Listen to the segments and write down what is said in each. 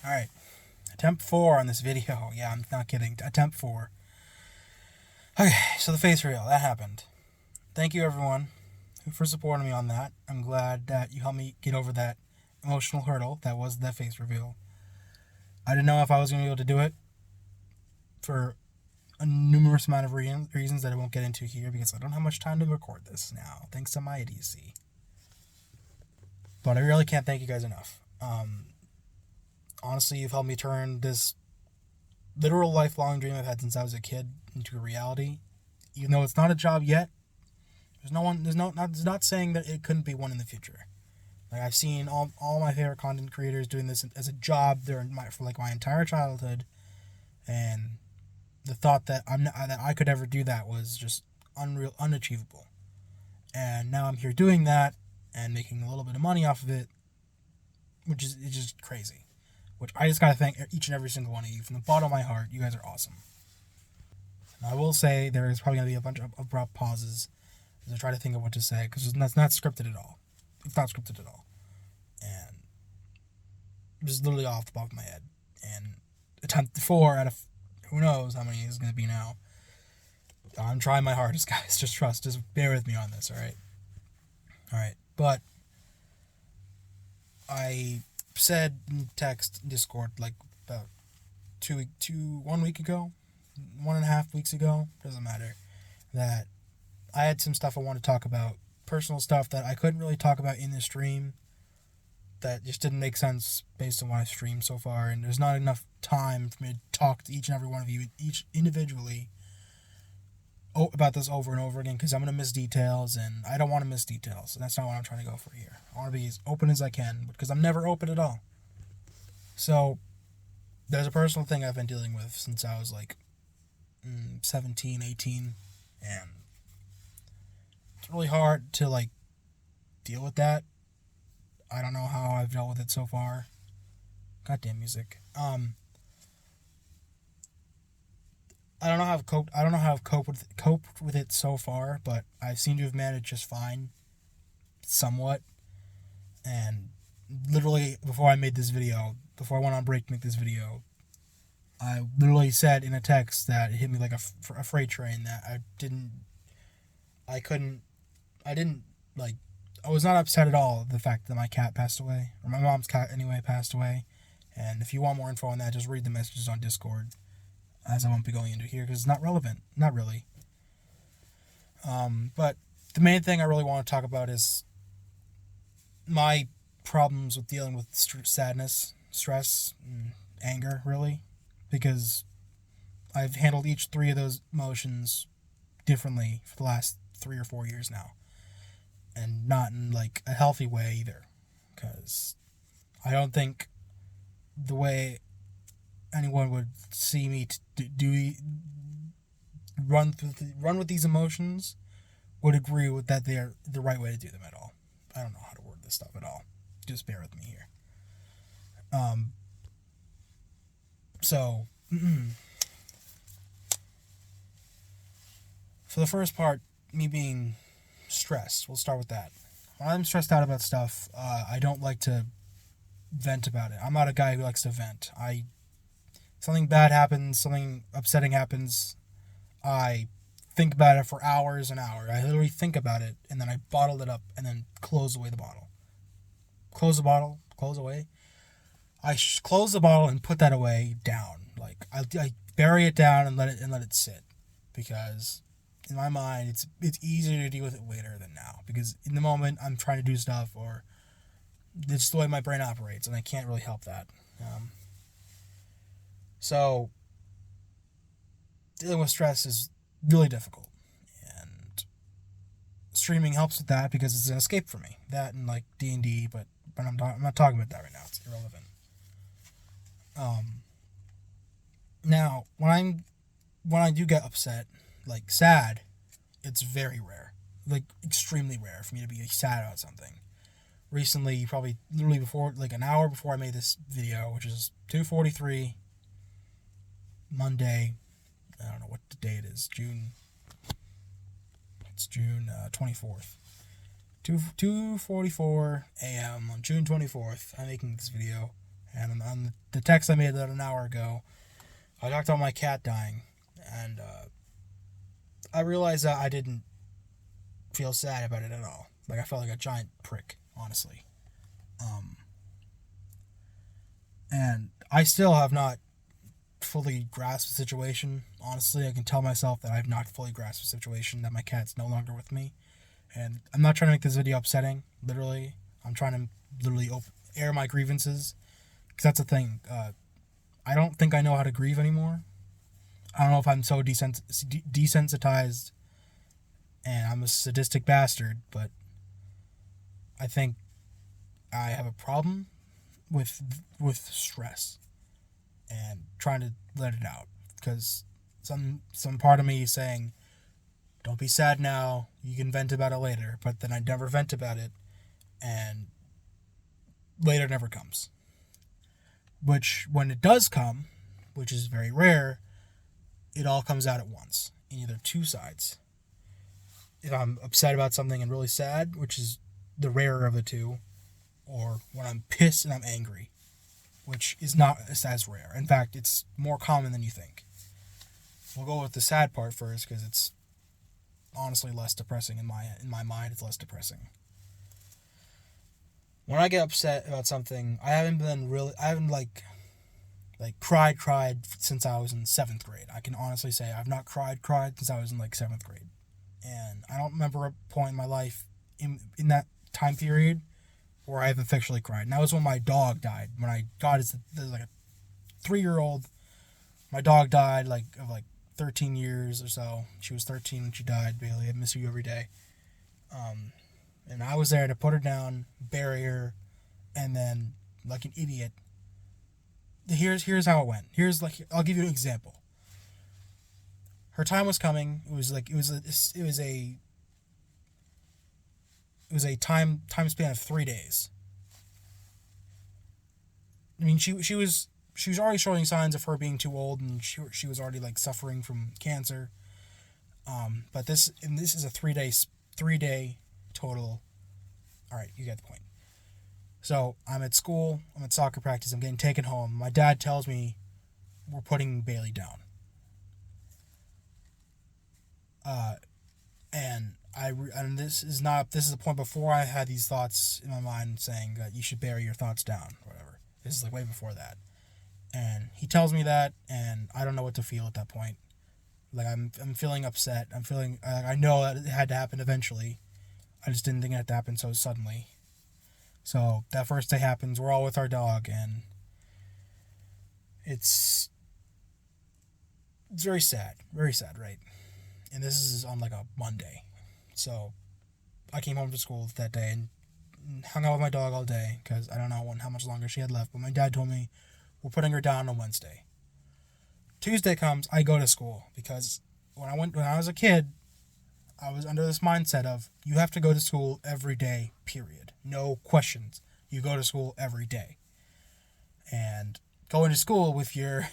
Alright, attempt 4 on this video. Yeah, I'm not kidding. Attempt 4. Okay, so the face reveal, that happened. Thank you everyone for supporting me on that. I'm glad that you helped me get over that emotional hurdle that was that face reveal. I didn't know if I was going to be able to do it for a numerous amount of reasons that I won't get into here because I don't have much time to record this now, thanks to my idiocy. But I really can't thank you guys enough. Honestly, you've helped me turn this literal lifelong dream I've had since I was a kid into a reality. Even though it's not a job yet, not saying that it couldn't be one in the future. Like, I've seen all my favorite content creators doing this as a job for my entire childhood, and the thought that that I could ever do that was just unachievable. And now I'm here doing that and making a little bit of money off of it, which is just crazy. Which I just gotta thank each and every single one of you from the bottom of my heart. You guys are awesome. And I will say there is probably gonna be a bunch of abrupt pauses as I try to think of what to say because it's not scripted at all. It's not scripted at all, and just literally off the top of my head. And attempt 4 out of who knows how many is gonna be now. I'm trying my hardest, guys. Just bear with me on this. All right. But I said in text Discord like about 1 week ago, 1.5 weeks ago, doesn't matter, that I had some stuff I want to talk about, personal stuff that I couldn't really talk about in the stream that just didn't make sense based on what I've streamed so far, and there's not enough time for me to talk to each and every one of you, each individually, about this over and over again, because I'm going to miss details, and I don't want to miss details, and that's not what I'm trying to go for here. I want to be as open as I can, because I'm never open at all. So, there's a personal thing I've been dealing with since I was like 17, 18, and it's really hard to like deal with that. I don't know how I've dealt with it so far. Goddamn music. I don't know how I've coped with it so far, but I seem to have managed just fine, somewhat. And literally before I went on break to make this video, I literally said in a text that it hit me like a freight train, that I was not upset at all at the fact that my cat passed away, or my mom's cat anyway passed away. And if you want more info on that, just read the messages on Discord, as I won't be going into here because it's not relevant. Not really. But the main thing I really want to talk about is my problems with dealing with sadness, stress, and anger, really. Because I've handled each 3 of those emotions differently for the last 3 or 4 years now. And not in like a healthy way either. Because I don't think the way anyone would see me run with these emotions would agree with that they're the right way to do them at all. I don't know how to word this stuff at all. Just bear with me here. So for the first part, me being stressed, we'll start with that. When I'm stressed out about stuff, I don't like to vent about it. I'm not a guy who likes to vent. Something bad happens, something upsetting happens, I think about it for hours and hours. I literally think about it, and then I bottle it up, and then close away the bottle. Close the bottle, close away. I close the bottle and put that away down. Like I bury it down and let it sit, because in my mind it's easier to deal with it later than now. Because in the moment I'm trying to do stuff, or it's the way my brain operates, and I can't really help that. So, dealing with stress is really difficult, and streaming helps with that because it's an escape for me. That and like D&D, but I'm not talking about that right now. It's irrelevant. Now when I do get upset, like sad, it's very rare, like extremely rare for me to be sad about something. Recently, probably literally before, like an hour before I made this video, which is 2:43. Monday, I don't know what the day it is, it's June 24th, 2:44 a.m. on June 24th, I'm making this video, And on the text I made about an hour ago, I talked about my cat dying, and I realized that I didn't feel sad about it at all. Like, I felt like a giant prick, honestly. And I still have not fully grasped the situation. Honestly, I can tell myself that I have not fully grasped the situation, that my cat's no longer with me. And I'm not trying to make this video upsetting, literally. I'm trying to literally air my grievances. Because that's the thing. I don't think I know how to grieve anymore. I don't know if I'm so desensitized and I'm a sadistic bastard, but I think I have a problem with stress and trying to let it out, because some part of me is saying, don't be sad now, you can vent about it later, but then I never vent about it, and later never comes. Which, when it does come, which is very rare, it all comes out at once, in either two sides. If I'm upset about something and really sad, which is the rarer of the two, or when I'm pissed and I'm angry, which is not as rare. In fact, it's more common than you think. We'll go with the sad part first, because it's honestly less depressing in my mind. It's less depressing. When I get upset about something, I haven't cried since I was in 7th grade. I can honestly say I've not cried since I was in 7th grade. And I don't remember a point in my life in that time period where I've officially cried. And that was when my dog died. When I got as a 3-year-old, my dog died of 13 years or so. She was 13 when she died, Bailey. I miss you every day. And I was there to put her down, bury her, and then, like an idiot, here's how it went. I'll give you an example. Her time was coming. It was a time span of 3 days. I mean, she was already showing signs of her being too old, and she was already suffering from cancer. But this is a 3-day total. All right, you get the point. So I'm at school. I'm at soccer practice. I'm getting taken home. My dad tells me we're putting Bailey down. And this is a point before I had these thoughts in my mind saying that you should bury your thoughts down, or whatever. This is way before that. And he tells me that, and I don't know what to feel at that point. I'm feeling upset. I'm feeling I know that it had to happen eventually. I just didn't think it had to happen so suddenly. So that first day happens. We're all with our dog, and it's very sad, right? And this is on a Monday. So I came home from school that day and hung out with my dog all day, because I don't know how much longer she had left. But my dad told me we're putting her down on Wednesday. Tuesday comes, I go to school, because when I was a kid, I was under this mindset of you have to go to school every day, period. No questions. You go to school every day. And going to school with your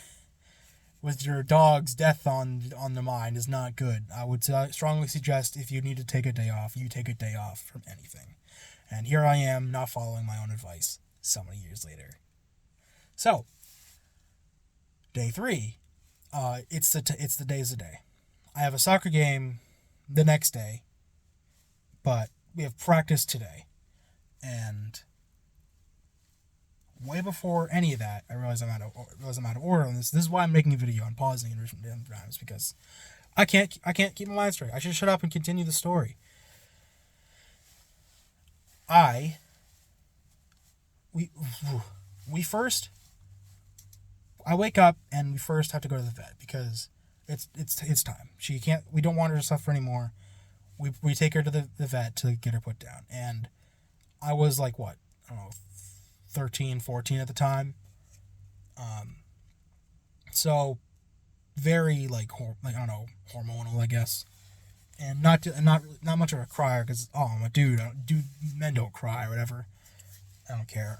dog's death on the mind is not good. I would strongly suggest, if you need to take a day off, you take a day off from anything. And here I am, not following my own advice so many years later. So, day 3, it's the day's the day. I have a soccer game the next day, but we have practice today. And way before any of that, I realized I'm out of order on this. This is why I'm making a video on pausing and different times, because I can't keep my mind straight. I should shut up and continue the story. I wake up and we first have to go to the vet, because it's time. We don't want her to suffer anymore. We take her to the vet to get her put down. And I was I don't know, 13, 14 at the time. So very I don't know, hormonal, I guess. And not much of a crier, because I'm a dude. Men don't cry or whatever. I don't care.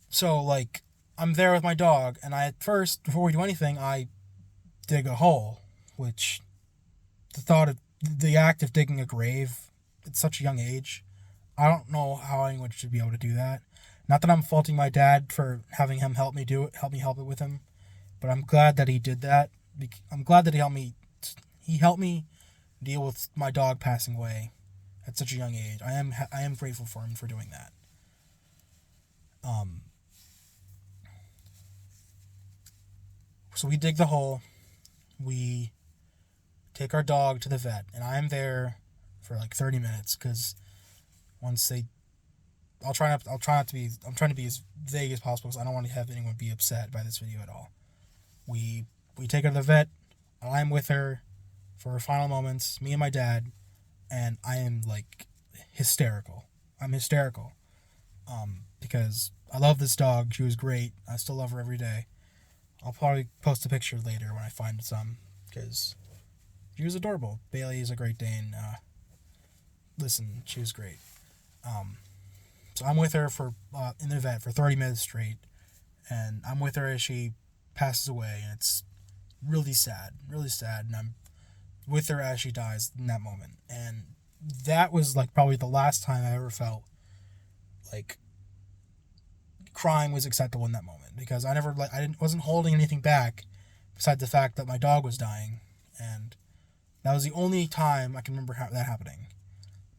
So I'm there with my dog, and before we do anything, I dig a hole, which the act of digging a grave at such a young age, I don't know how anyone should be able to do that. Not that I'm faulting my dad for having him help me help it with him, but I'm glad that he did that. I'm glad that he helped me deal with my dog passing away at such a young age. I am grateful for him for doing that. So we dig the hole. We take our dog to the vet, and I am there for like 30 minutes because once they, I'm trying to be as vague as possible because I don't want to have anyone be upset by this video at all. We take her to the vet, and I'm with her for her final moments, me and my dad, and I am like hysterical. I'm hysterical. Because I love this dog. She was great. I still love her every day. I'll probably post a picture later when I find some because she was adorable. Bailey is a Great Dane. Listen, she was great. So I'm with her for in the vet for 30 minutes straight, and I'm with her as she passes away, and it's really sad, and I'm with her as she dies in that moment, and that was like probably the last time I ever felt like crying was acceptable in that moment because wasn't holding anything back besides the fact that my dog was dying, and that was the only time I can remember that happening.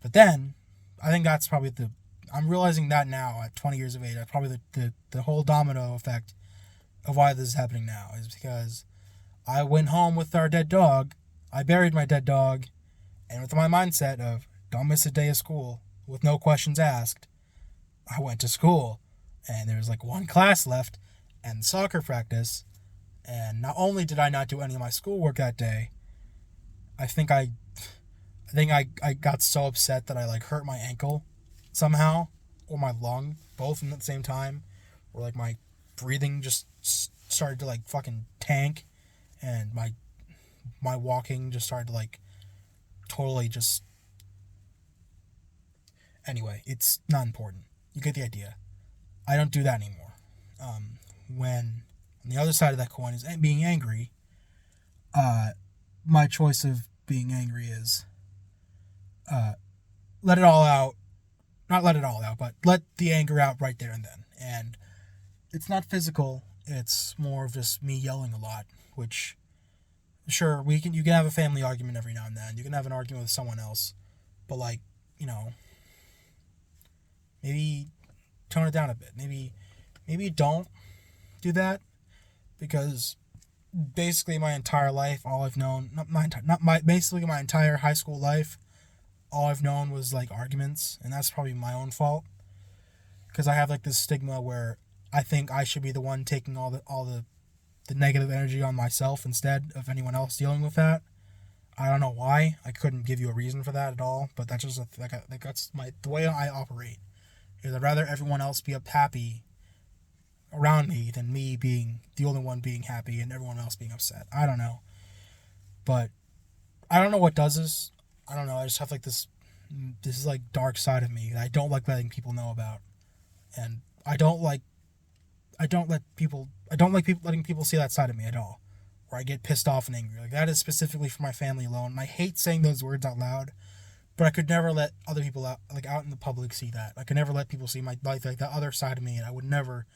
But then I think that's probably I'm realizing that now at 20 years of age. That's probably the whole domino effect of why this is happening now is because I went home with our dead dog. I buried my dead dog, and with my mindset of don't miss a day of school with no questions asked, I went to school, and there was like one class left and soccer practice, and not only did I not do any of my schoolwork that day, I think I got so upset that I like hurt my ankle somehow or my lung both at the same time, or like my breathing just started to like fucking tank, and my walking just started to like totally just. Anyway, it's not important. You get the idea. I don't do that anymore. When on the other side of that coin is being angry, my choice of being angry is let it all out. Not let it all out, but let the anger out right there and then. And it's not physical. It's more of just me yelling a lot, which, sure, you can have a family argument every now and then. You can have an argument with someone else, but like, maybe tone it down a bit. Maybe don't do that, because basically my entire life, all I've known, basically my entire high school life, all I've known was like arguments, and that's probably my own fault, because I have like this stigma where I think I should be the one taking all the negative energy on myself instead of anyone else dealing with that. I don't know why. I couldn't give you a reason for that at all, but that's just that's the way I operate. Is I'd rather everyone else be happy around me than me being the only one being happy and everyone else being upset. I don't know. But I don't know what does this. I don't know. I just have like this is like dark side of me that I don't like letting people know about. And I don't like letting people see that side of me at all. Where I get pissed off and angry. Like that is specifically for my family alone. And I hate saying those words out loud. But I could never let other people out in the public see that. I could never let people see my like the other side of me, and I would never.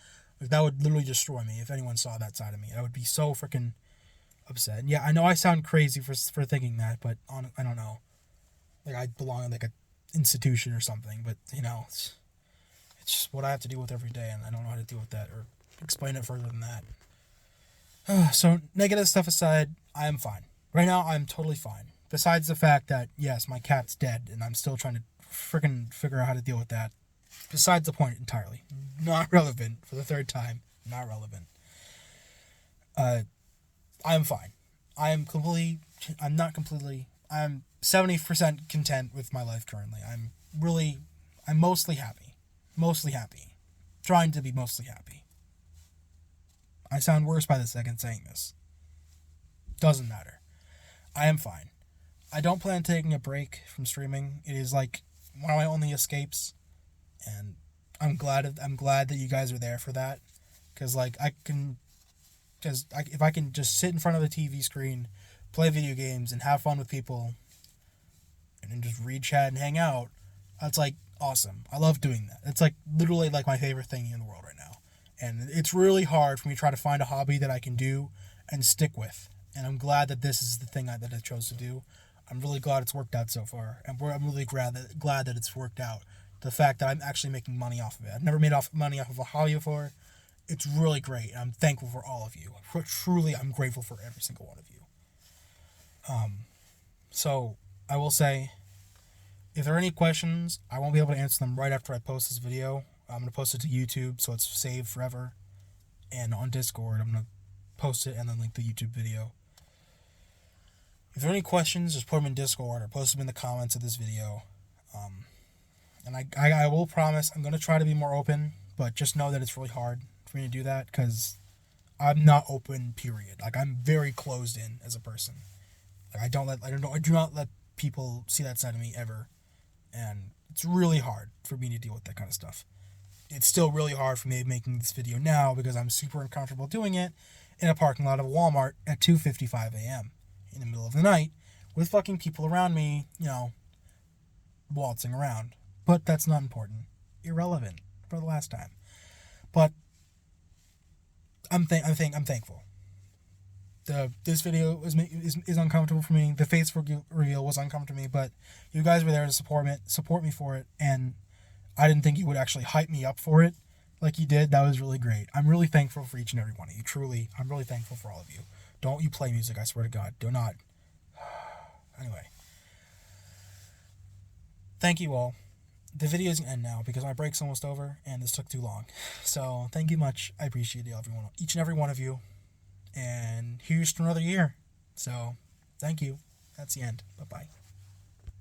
Like, that would literally destroy me if anyone saw that side of me. I would be so freaking upset. And yeah, I know I sound crazy for thinking that, but I don't know. Like I belong in like an institution or something, but it's just what I have to deal with every day, and I don't know how to deal with that or explain it further than that. So negative stuff aside, I am fine. Right now, I'm totally fine. Besides the fact that, yes, my cat's dead, and I'm still trying to freaking figure out how to deal with that. Besides the point entirely. Not relevant for the third time. Not relevant. I'm fine. I'm 70% content with my life currently. I'm mostly happy. Mostly happy. Trying to be mostly happy. I sound worse by the second saying this. Doesn't matter. I am fine. I don't plan on taking a break from streaming. It is like one of my only escapes, and I'm glad that you guys are there for that, because like if I can just sit in front of the TV screen, play video games, and have fun with people, and then just read chat and hang out, that's like awesome. I love doing that. It's like literally like my favorite thing in the world right now. And it's really hard for me to try to find a hobby that I can do and stick with. And I'm glad that this is the thing that I chose to do. I'm really glad it's worked out so far. And I'm really glad that it's worked out. The fact that I'm actually making money off of it. I've never made money off of a hobby before. It's really great. And I'm thankful for all of you. Truly, I'm grateful for every single one of you. So, I will say, if there are any questions, I won't be able to answer them right after I post this video. I'm going to post it to YouTube so it's saved forever. And on Discord, I'm going to post it and then link the YouTube video. If there are any questions, just put them in Discord or post them in the comments of this video. And I will promise I'm going to try to be more open, but just know that it's really hard for me to do that because I'm not open, period. Like, I'm very closed in as a person. Like, I do not let people see that side of me ever. And it's really hard for me to deal with that kind of stuff. It's still really hard for me making this video now because I'm super uncomfortable doing it in a parking lot of a Walmart at 2:55 a.m. in the middle of the night with fucking people around me, waltzing around. But that's not important. Irrelevant for the last time. But I'm thankful. This video is uncomfortable for me. The face reveal was uncomfortable for me, but you guys were there to support me for it, and I didn't think you would actually hype me up for it like you did. That was really great. I'm really thankful for each and every one of you. Truly, I'm really thankful for all of you. Don't you play music, I swear to God. Do not. Anyway. Thank you all. The video is going to end now because my break's almost over and this took too long. So, thank you much. I appreciate each and every one of you. And here's to another year. So, thank you. That's the end. Bye-bye.